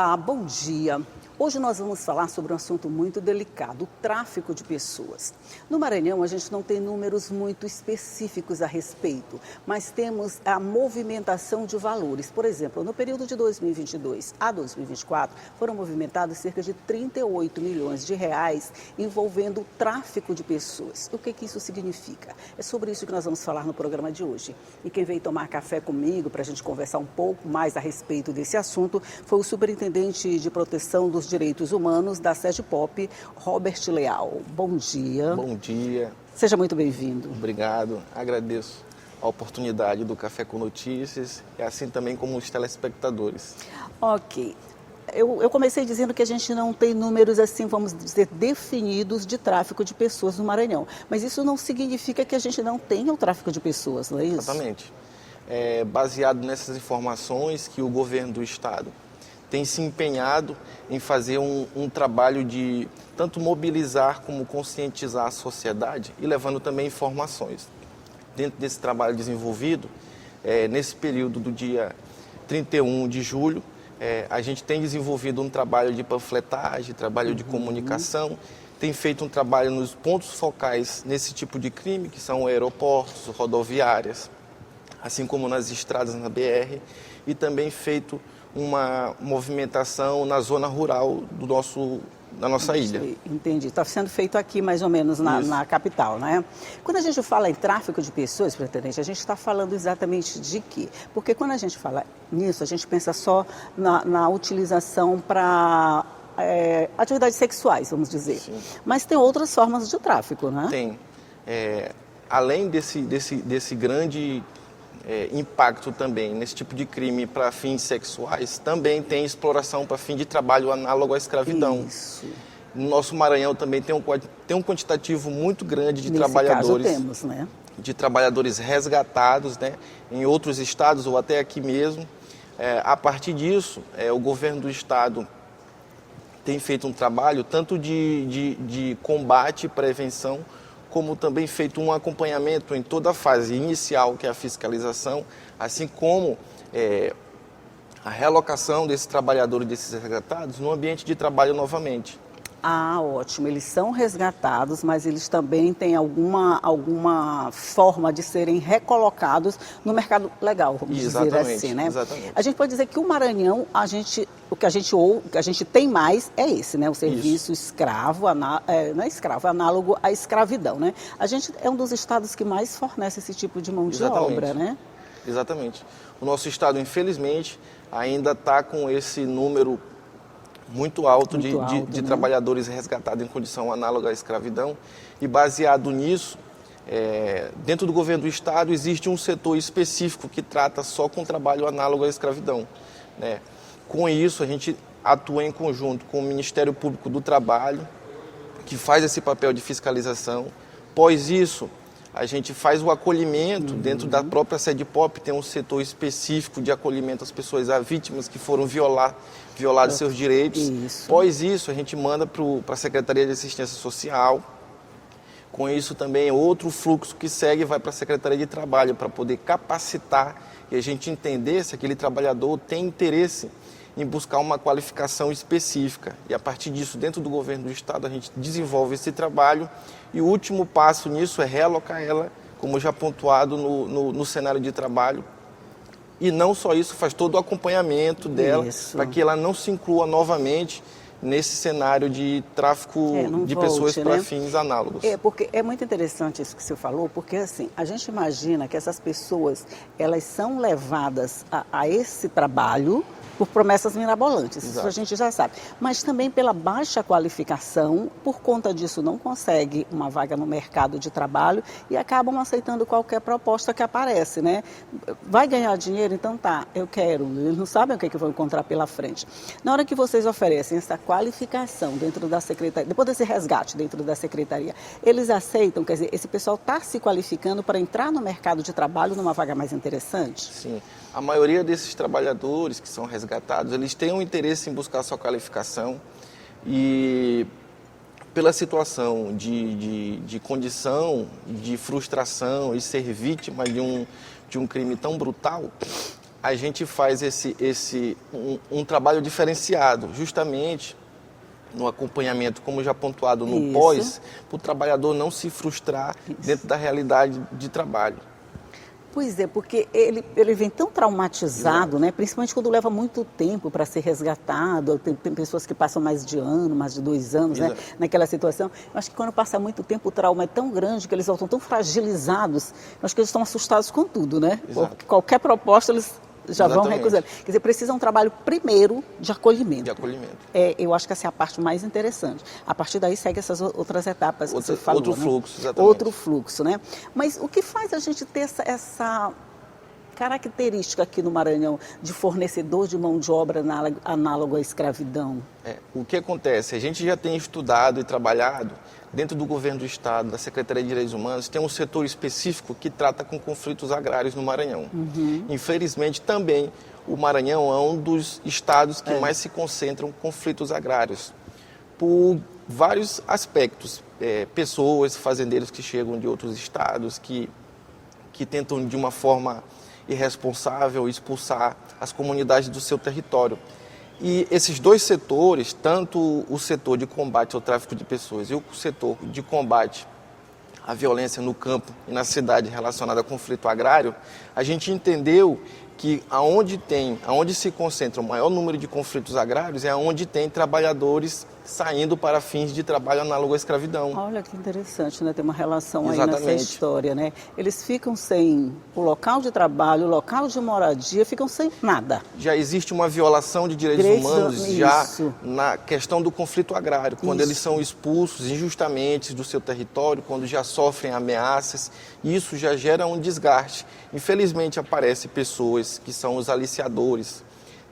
Olá, bom dia. Hoje nós vamos falar sobre um assunto muito delicado, o tráfico de pessoas. No Maranhão, a gente não tem números muito específicos a respeito, mas temos a movimentação de valores. Por exemplo, no período de 2022 a 2024, foram movimentados cerca de 38 milhões de reais envolvendo o tráfico de pessoas. O que isso significa? É sobre isso que nós vamos falar no programa de hoje. E quem veio tomar café comigo para a gente conversar um pouco mais a respeito desse assunto foi o superintendente de proteção dos Direitos Humanos da SEGPOP, Robert Leal. Bom dia. Bom dia. Seja muito bem-vindo. Obrigado. Agradeço a oportunidade do Café com Notícias e assim também como os telespectadores. Ok. Eu comecei dizendo que a gente não tem números assim, vamos dizer, definidos de tráfico de pessoas no Maranhão. Mas isso não significa que a gente não tenha o tráfico de pessoas, não é isso? Exatamente. Baseado nessas informações que o governo do estado tem se empenhado em fazer um trabalho de tanto mobilizar como conscientizar a sociedade e levando também informações. Dentro desse trabalho desenvolvido, nesse período do dia 31 de julho, a gente tem desenvolvido um trabalho de panfletagem, trabalho de comunicação, tem feito um trabalho nos pontos focais nesse tipo de crime, que são aeroportos, rodoviárias, assim como nas estradas na BR, e também feito uma movimentação na zona rural da nossa ilha. Entendi. Está sendo feito aqui, mais ou menos, na capital, né? Quando a gente fala em tráfico de pessoas, pretendente, a gente está falando exatamente de quê? Porque quando a gente fala nisso, a gente pensa só na utilização para atividades sexuais, vamos dizer. Sim. Mas tem outras formas de tráfico, né? Tem. Além desse grande impacto também nesse tipo de crime para fins sexuais, também tem exploração para fim de trabalho análogo à escravidão. Isso. No nosso Maranhão também tem um quantitativo muito grande de Nesse trabalhadores. Caso temos, né? De trabalhadores resgatados, né, em outros estados ou até aqui mesmo. A partir disso, o governo do estado tem feito um trabalho tanto de combate e prevenção, como também feito um acompanhamento em toda a fase inicial, que é a fiscalização, assim como a realocação desses trabalhadores, desses resgatados, no ambiente de trabalho novamente. Ah, ótimo. Eles são resgatados, mas eles também têm alguma forma de serem recolocados no mercado legal, vamos dizer assim, né? Exatamente. A gente pode dizer que o Maranhão, o que a gente tem mais é esse, né? O serviço escravo, não é escravo, análogo à escravidão, né? A gente é um dos estados que mais fornece esse tipo de mão de obra, né? Exatamente. O nosso estado, infelizmente, ainda está com esse número muito alto de trabalhadores resgatados em condição análoga à escravidão, e baseado nisso, dentro do governo do estado existe um setor específico que trata só com trabalho análogo à escravidão, né? Com isso, a gente atua em conjunto com o Ministério Público do Trabalho, que faz esse papel de fiscalização. Após isso, a gente faz o acolhimento dentro da própria SEGPOP, tem um setor específico de acolhimento às pessoas, às vítimas que foram violados seus direitos. Isso. Após isso, a gente manda para a Secretaria de Assistência Social. Com isso também outro fluxo que segue vai para a Secretaria de Trabalho, para poder capacitar e a gente entender se aquele trabalhador tem interesse em buscar uma qualificação específica. E a partir disso, dentro do governo do estado, a gente desenvolve esse trabalho e o último passo nisso é realocar ela, como já pontuado no cenário de trabalho. E não só isso, faz todo o acompanhamento dela para que ela não se inclua novamente nesse cenário de tráfico de pessoas para fins análogos. Porque é muito interessante isso que você falou, porque assim, a gente imagina que essas pessoas, elas são levadas a esse trabalho por promessas mirabolantes, Exato. Isso a gente já sabe. Mas também pela baixa qualificação, por conta disso não consegue uma vaga no mercado de trabalho e acabam aceitando qualquer proposta que aparece, né? Vai ganhar dinheiro? Então tá, eu quero. Eles não sabem o que vão encontrar pela frente. Na hora que vocês oferecem essa qualificação dentro da secretaria, depois desse resgate dentro da secretaria, eles aceitam, quer dizer, esse pessoal está se qualificando para entrar no mercado de trabalho numa vaga mais interessante? Sim. A maioria desses trabalhadores que são resgatados, eles têm um interesse em buscar sua qualificação e pela situação de condição, de frustração e ser vítima de um crime tão brutal, a gente faz um trabalho diferenciado, justamente no acompanhamento, como já pontuado no Isso. pós, para o trabalhador não se frustrar dentro da realidade de trabalho. Pois é, porque ele vem tão traumatizado, né? Principalmente quando leva muito tempo para ser resgatado. Tem pessoas que passam mais de ano, mais de 2 anos, né? Naquela situação. Eu acho que quando passa muito tempo, o trauma é tão grande que eles voltam tão fragilizados. Eu acho que eles estão assustados com tudo, né? Porque qualquer proposta eles já vão recusando. Quer dizer, precisa um trabalho primeiro de acolhimento. De acolhimento. Eu acho que essa é a parte mais interessante. A partir daí segue essas outras etapas que você falou. Outro fluxo, né? exatamente. Outro fluxo, né? Mas o que faz a gente ter essa característica aqui no Maranhão de fornecedor de mão de obra análogo à escravidão? O que acontece? A gente já tem estudado e trabalhado dentro do governo do Estado, da Secretaria de Direitos Humanos, tem um setor específico que trata com conflitos agrários no Maranhão. Infelizmente, também, o Maranhão é um dos estados que mais se concentram conflitos agrários, por vários aspectos. Pessoas, fazendeiros que chegam de outros estados, que tentam, de uma forma irresponsável, expulsar as comunidades do seu território. E esses dois setores, tanto o setor de combate ao tráfico de pessoas e o setor de combate à violência no campo e na cidade relacionada a conflito agrário, a gente entendeu que aonde se concentra o maior número de conflitos agrários é onde tem trabalhadores saindo para fins de trabalho análogo à escravidão. Olha que interessante, né? Tem uma relação Exatamente. aí nessa história, né? Eles ficam sem o local de trabalho, o local de moradia, ficam sem nada. Já existe uma violação de direitos humanos já na questão do conflito agrário, quando eles são expulsos injustamente do seu território, quando já sofrem ameaças, isso já gera um desgaste. Infelizmente aparecem pessoas que são os aliciadores.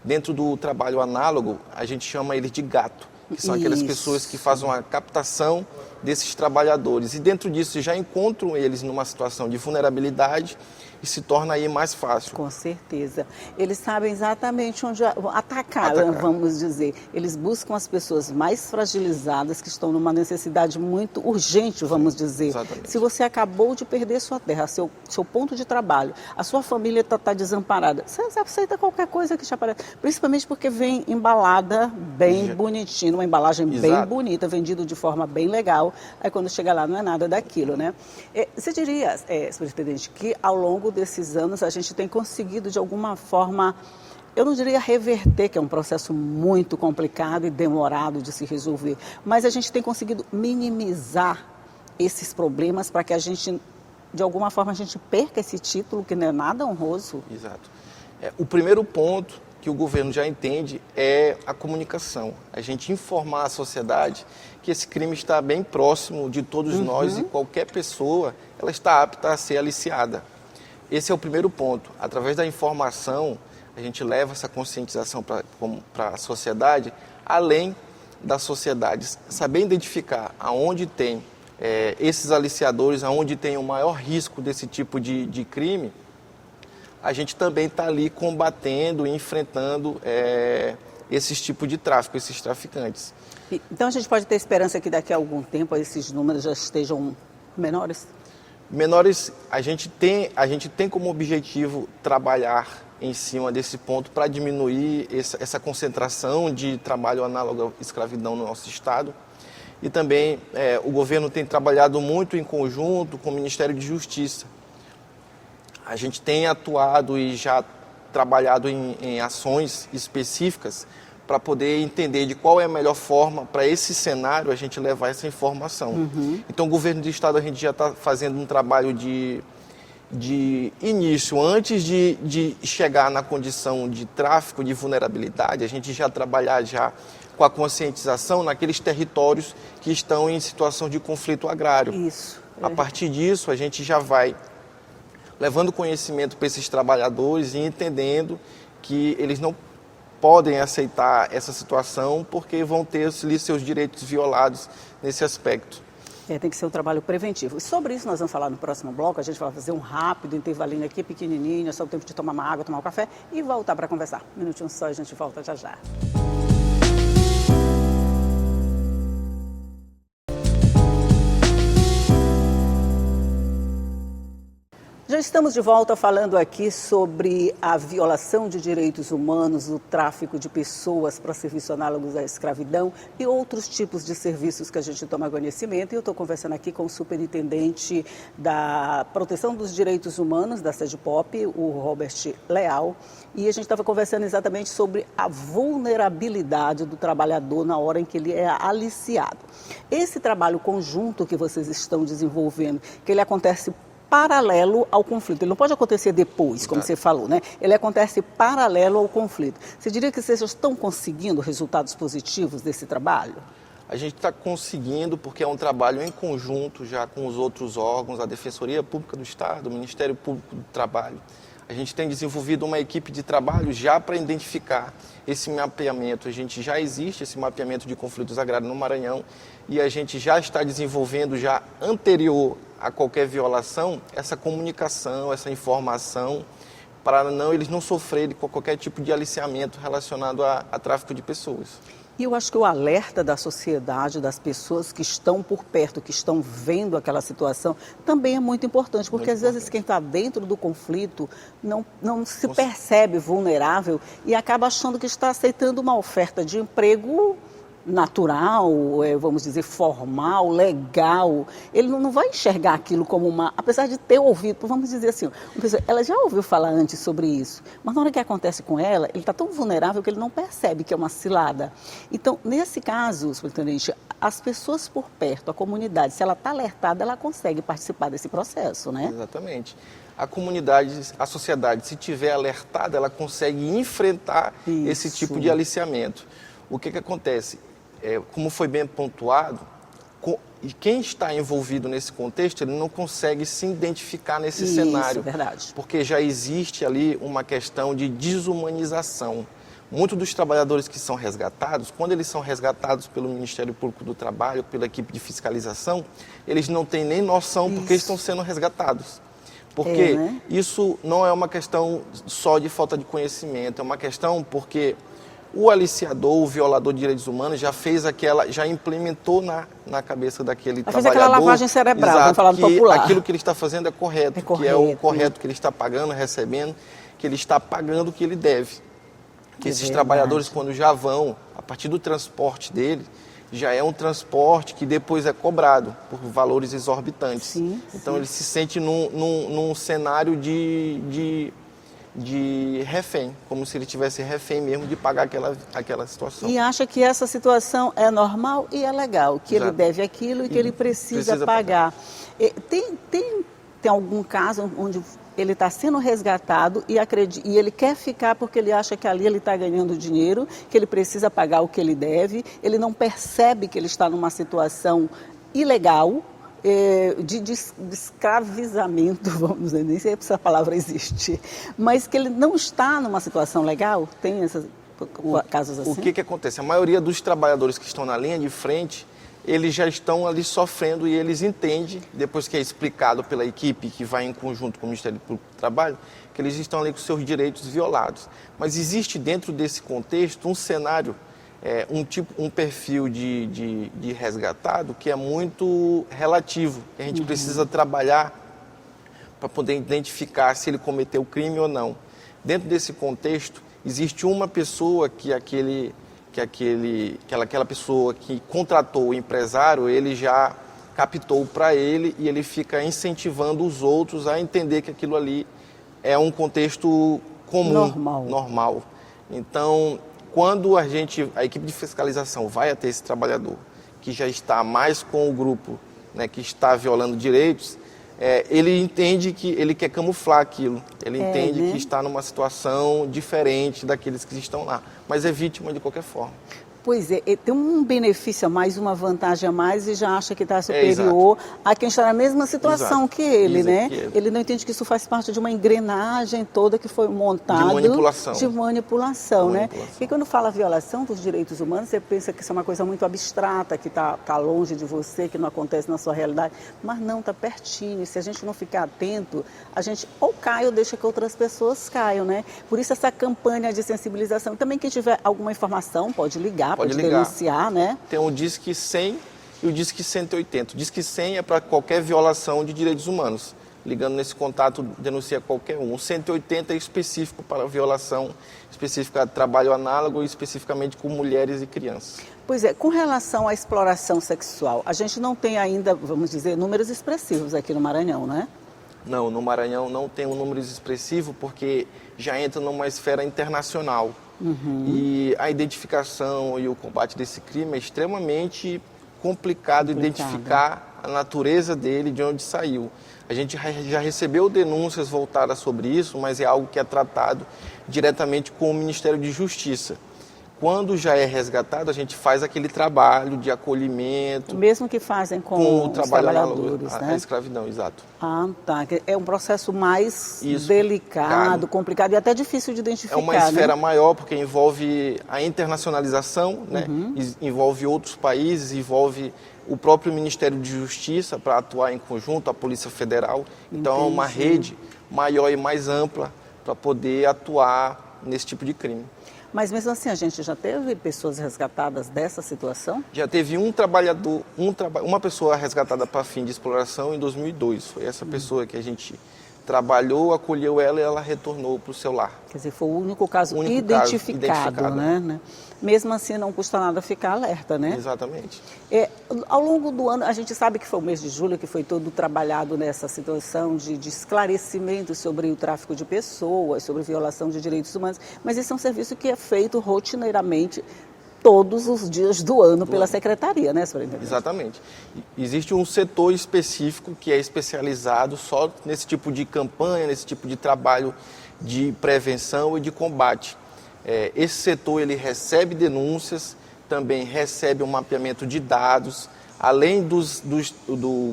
Dentro do trabalho análogo, a gente chama eles de gato, que são aquelas pessoas que fazem uma captação desses trabalhadores. E dentro disso já encontram eles numa situação de vulnerabilidade e se torna aí mais fácil. Com certeza. Eles sabem exatamente onde atacar, vamos dizer. Eles buscam as pessoas mais fragilizadas que estão numa necessidade muito urgente, vamos dizer. Exatamente. Se você acabou de perder sua terra, seu ponto de trabalho, a sua família está desamparada, você aceita qualquer coisa que te aparece. Principalmente porque vem embalada bem bonitinha, uma embalagem bem bonita, vendido de forma bem legal. Aí quando chega lá não é nada daquilo, né? Você diria, superintendente, que ao longo desses anos a gente tem conseguido de alguma forma, eu não diria reverter, que é um processo muito complicado e demorado de se resolver, mas a gente tem conseguido minimizar esses problemas para que a gente, de alguma forma, a gente perca esse título que não é nada honroso. Exato. O primeiro ponto que o governo já entende é a comunicação. A gente informar a sociedade que esse crime está bem próximo de todos nós e qualquer pessoa, ela está apta a ser aliciada. Esse é o primeiro ponto. Através da informação, a gente leva essa conscientização para a sociedade, além da sociedade saber identificar aonde tem esses aliciadores, aonde tem o maior risco desse tipo de crime. A gente também está ali combatendo e enfrentando esses tipos de tráfico, esses traficantes. Então a gente pode ter esperança que daqui a algum tempo esses números já estejam menores? Menores, a gente tem como objetivo trabalhar em cima desse ponto para diminuir essa concentração de trabalho análogo à escravidão no nosso estado. E também o governo tem trabalhado muito em conjunto com o Ministério de Justiça. A gente tem atuado e já trabalhado em ações específicas para poder entender de qual é a melhor forma para esse cenário a gente levar essa informação. Então, o governo do estado, a gente já está fazendo um trabalho de início, antes de chegar na condição de tráfico, de vulnerabilidade, a gente já trabalhar já com a conscientização naqueles territórios que estão em situação de conflito agrário. Isso. A partir disso, a gente já vai levando conhecimento para esses trabalhadores e entendendo que eles não podem aceitar essa situação porque vão ter seus direitos violados nesse aspecto. Tem que ser um trabalho preventivo. E sobre isso nós vamos falar no próximo bloco. A gente vai fazer um rápido intervalinho aqui, pequenininho, é só o tempo de tomar uma água, tomar um café e voltar para conversar. Um minutinho só e a gente volta já já. Já estamos de volta falando aqui sobre a violação de direitos humanos, o tráfico de pessoas para serviços análogos à escravidão e outros tipos de serviços que a gente toma conhecimento. E eu estou conversando aqui com o superintendente da Proteção dos Direitos Humanos da SEDPOP, o Robert Leal, e a gente estava conversando exatamente sobre a vulnerabilidade do trabalhador na hora em que ele é aliciado. Esse trabalho conjunto que vocês estão desenvolvendo, que ele acontece paralelo ao conflito. Ele não pode acontecer depois, como você falou, né? Ele acontece paralelo ao conflito. Você diria que vocês estão conseguindo resultados positivos desse trabalho? A gente está conseguindo porque é um trabalho em conjunto já com os outros órgãos, a Defensoria Pública do Estado, o Ministério Público do Trabalho. A gente tem desenvolvido uma equipe de trabalho já para identificar esse mapeamento. A gente já existe esse mapeamento de conflitos agrários no Maranhão e a gente já está desenvolvendo, já anterior a qualquer violação, essa comunicação, essa informação, para eles não sofrerem com qualquer tipo de aliciamento relacionado a tráfico de pessoas. E eu acho que o alerta da sociedade, das pessoas que estão por perto, que estão vendo aquela situação, também é muito importante, porque às vezes quem está dentro do conflito não se percebe vulnerável e acaba achando que está aceitando uma oferta de emprego natural, vamos dizer, formal, legal. Ele não vai enxergar aquilo como apesar de ter ouvido, vamos dizer assim, uma pessoa, ela já ouviu falar antes sobre isso, mas na hora que acontece com ela, ele está tão vulnerável que ele não percebe que é uma cilada. Então, nesse caso, superintendente, as pessoas por perto, a comunidade, se ela está alertada, ela consegue participar desse processo, né? Exatamente. A comunidade, a sociedade, se tiver alertada, ela consegue enfrentar esse tipo de aliciamento. O que acontece? Como foi bem pontuado, e quem está envolvido nesse contexto, ele não consegue se identificar nesse cenário. Isso, verdade. Porque já existe ali uma questão de desumanização. Muitos dos trabalhadores que são resgatados, quando eles são resgatados pelo Ministério Público do Trabalho, pela equipe de fiscalização, eles não têm nem noção porque estão sendo resgatados. Porque isso não é uma questão só de falta de conhecimento, é uma questão porque o aliciador, o violador de direitos humanos já implementou na cabeça daquele trabalhador. Fez aquela lavagem cerebral, vamos falar no popular. Aquilo que ele está fazendo é correto, que é o correto que ele está pagando, recebendo, que ele está pagando o que ele deve. Que esses trabalhadores, quando já vão, a partir do transporte dele, já é um transporte que depois é cobrado por valores exorbitantes. Então ele se sente num cenário de refém, como se ele tivesse refém mesmo de pagar aquela situação. E acha que essa situação é normal e é legal, que ele deve aquilo e que ele precisa pagar. Tem algum caso onde ele está sendo resgatado e ele quer ficar porque ele acha que ali ele está ganhando dinheiro, que ele precisa pagar o que ele deve, ele não percebe que ele está numa situação ilegal, de escravizamento, vamos dizer, nem sei se essa palavra existe, mas que ele não está numa situação legal? Tem esses casos assim? O que acontece? A maioria dos trabalhadores que estão na linha de frente, eles já estão ali sofrendo e eles entendem, depois que é explicado pela equipe que vai em conjunto com o Ministério Público do Trabalho, que eles estão ali com seus direitos violados. Mas existe dentro desse contexto um cenário, um perfil de resgatado que é muito relativo, que a gente precisa trabalhar para poder identificar se ele cometeu o crime ou não. Dentro desse contexto, existe uma pessoa aquela pessoa que contratou o empresário, ele já captou para ele e ele fica incentivando os outros a entender que aquilo ali é um contexto comum, normal. Então, quando a equipe de fiscalização vai até esse trabalhador, que já está mais com o grupo, né, que está violando direitos, ele entende que ele quer camuflar aquilo, ele entende que está numa situação diferente daqueles que estão lá, mas é vítima de qualquer forma. Pois é, tem um benefício a mais, uma vantagem a mais e já acha que está superior a quem está na mesma situação que ele, né? Ele não entende que isso faz parte de uma engrenagem toda que foi montada. De manipulação, né? E quando fala violação dos direitos humanos, você pensa que isso é uma coisa muito abstrata, que está longe de você, que não acontece na sua realidade. Mas não, está pertinho. E se a gente não ficar atento, a gente ou cai ou deixa que outras pessoas caiam, né? Por isso essa campanha de sensibilização. Também quem tiver alguma informação pode ligar. Pode denunciar, né? Tem o Disque 100 e o Disque 180. O Disque 100 é para qualquer violação de direitos humanos. ligando nesse contato, denuncia qualquer um. O 180 é específico para violação, específica trabalho análogo e especificamente com mulheres e crianças. Pois é, com relação à exploração sexual, a gente não tem ainda, vamos dizer, números expressivos aqui no Maranhão, né? Não, no Maranhão não tem um número expressivo porque já entra numa esfera internacional. E a identificação e o combate desse crime é extremamente complicado identificar a natureza dele, de onde saiu. A gente já recebeu denúncias voltadas sobre isso, mas é algo que é tratado diretamente com o Ministério de Justiça. Quando já é resgatado, a gente faz aquele trabalho de acolhimento. O mesmo que fazem com o os trabalho trabalhadores, análogo, né? a escravidão, exato. Ah, tá. É um processo mais Isso, delicado, complicado e até difícil de identificar, é uma esfera né? maior, porque envolve a internacionalização, né? Envolve outros países, envolve o próprio Ministério de Justiça para atuar em conjunto, a Polícia Federal. Então é uma rede maior e mais ampla para poder atuar nesse tipo de crime. Mas mesmo assim, a gente já teve pessoas resgatadas dessa situação? Já teve um trabalhador, uma pessoa resgatada para fim de exploração em 2002. Foi essa pessoa que a gente trabalhou, acolheu ela e ela retornou para o seu lar. Quer dizer, foi o único caso identificado, né? Mesmo assim, não custa nada ficar alerta, né? Exatamente. Ao longo do ano, a gente sabe que foi o mês de julho que foi todo trabalhado nessa situação de esclarecimento sobre o tráfico de pessoas, sobre violação de direitos humanos, mas esse é um serviço que é feito rotineiramente todos os dias do ano pela Secretaria, né, Superintendente? Exatamente. Existe um setor específico que é especializado só nesse tipo de campanha, nesse tipo de trabalho de prevenção e de combate. Esse setor ele recebe denúncias, também recebe um mapeamento de dados, além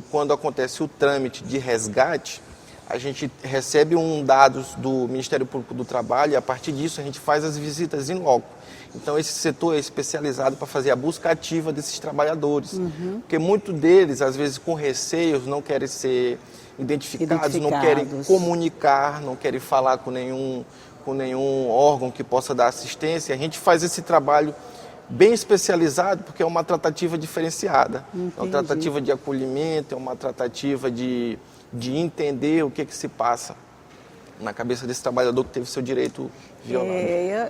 quando acontece o trâmite de resgate, a gente recebe dados do Ministério Público do Trabalho e a partir disso a gente faz as visitas in loco. Então esse setor é especializado para fazer a busca ativa desses trabalhadores, porque muitos deles, às vezes com receios, não querem ser identificados, não querem comunicar, não querem falar com nenhum órgão que possa dar assistência. A gente faz esse trabalho bem especializado porque é uma tratativa diferenciada. Entendi. É uma tratativa de acolhimento, é uma tratativa de entender o que se passa na cabeça desse trabalhador que teve seu direito violado.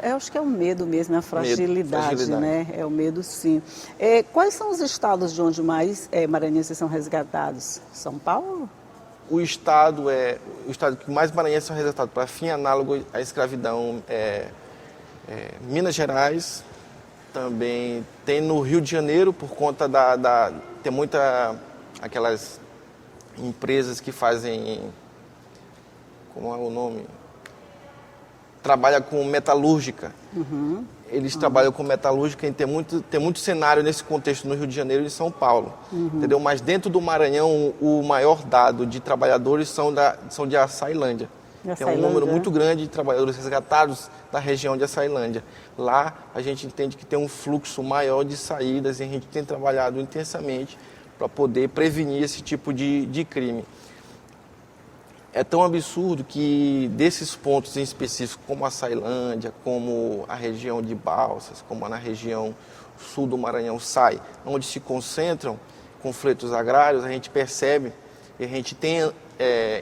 Eu acho que é o medo mesmo, é a fragilidade, né? É o medo, sim. Quais são os estados de onde mais maranhenses são resgatados? São Paulo? O estado que mais maranhenses são resgatados para fim análogo à escravidão Minas Gerais, também tem no Rio de Janeiro, por conta tem aquelas empresas que fazem, como é o nome? Trabalha com metalúrgica. Eles trabalham com metalúrgica e tem muito cenário nesse contexto no Rio de Janeiro e em São Paulo. Entendeu? Mas dentro do Maranhão, o maior dado de trabalhadores são de Açailândia. Tem um número muito grande de trabalhadores resgatados da região de Açailândia. Lá a gente entende que tem um fluxo maior de saídas e a gente tem trabalhado intensamente para poder prevenir esse tipo de crime. É tão absurdo que desses pontos em específico, como a Açailândia, como a região de Balsas, como na região sul do Maranhão onde se concentram conflitos agrários, a gente percebe e a gente tem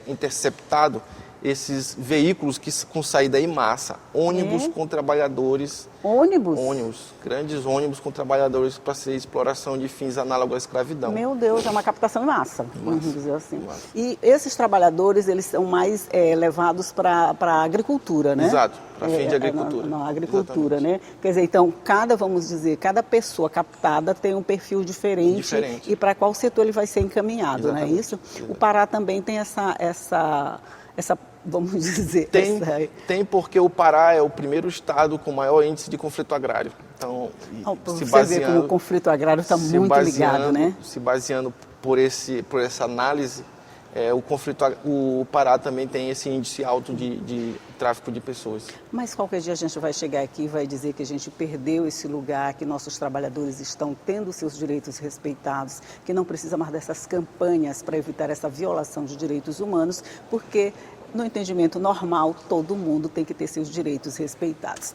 interceptado esses veículos com saída em massa, ônibus com trabalhadores. Ônibus? Ônibus, grandes ônibus com trabalhadores para ser exploração de fins análogos à escravidão. Meu Deus, é uma captação em massa, vamos dizer assim. E esses trabalhadores, eles são mais levados para a agricultura, né? Exato, para fim de agricultura. Na agricultura, exatamente, né? Quer dizer, então, cada pessoa captada tem um perfil diferente. E para qual setor ele vai ser encaminhado, exatamente, não é isso? Exatamente. O Pará também tem essa vamos dizer... Tem porque o Pará é o primeiro estado com maior índice de conflito agrário. Então, você vê como o conflito agrário está muito ligado, né? Se baseando por essa análise, o Pará também tem esse índice alto de tráfico de pessoas. Mas qualquer dia a gente vai chegar aqui e vai dizer que a gente perdeu esse lugar, que nossos trabalhadores estão tendo seus direitos respeitados, que não precisa mais dessas campanhas para evitar essa violação de direitos humanos, porque no entendimento normal, todo mundo tem que ter seus direitos respeitados.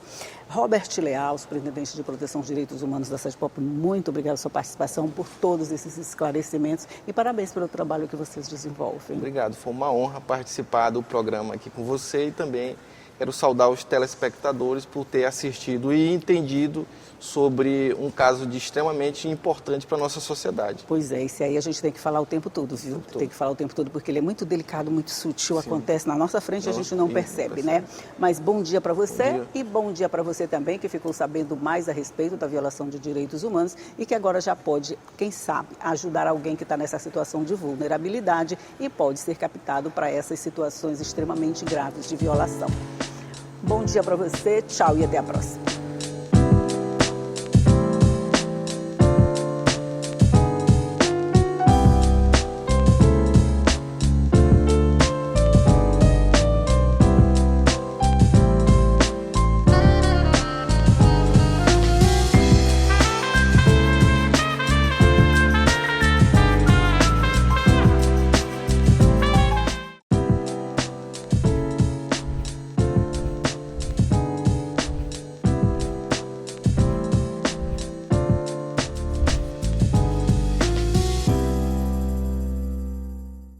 Robert Leal, superintendente de proteção aos direitos humanos da SEDPOP, muito obrigado pela sua participação, por todos esses esclarecimentos e parabéns pelo trabalho que vocês desenvolvem. Obrigado, foi uma honra participar do programa aqui com você e também quero saudar os telespectadores por ter assistido e entendido sobre um caso extremamente importante para a nossa sociedade. Pois é, esse aí a gente tem que falar o tempo todo, viu? Tem que falar o tempo todo, porque ele é muito delicado, muito sutil, sim, acontece na nossa frente e a gente não percebe, né? Mas bom dia para você e bom dia para você também, que ficou sabendo mais a respeito da violação de direitos humanos e que agora já pode, quem sabe, ajudar alguém que está nessa situação de vulnerabilidade e pode ser captado para essas situações extremamente graves de violação. Bom dia para você, tchau e até a próxima.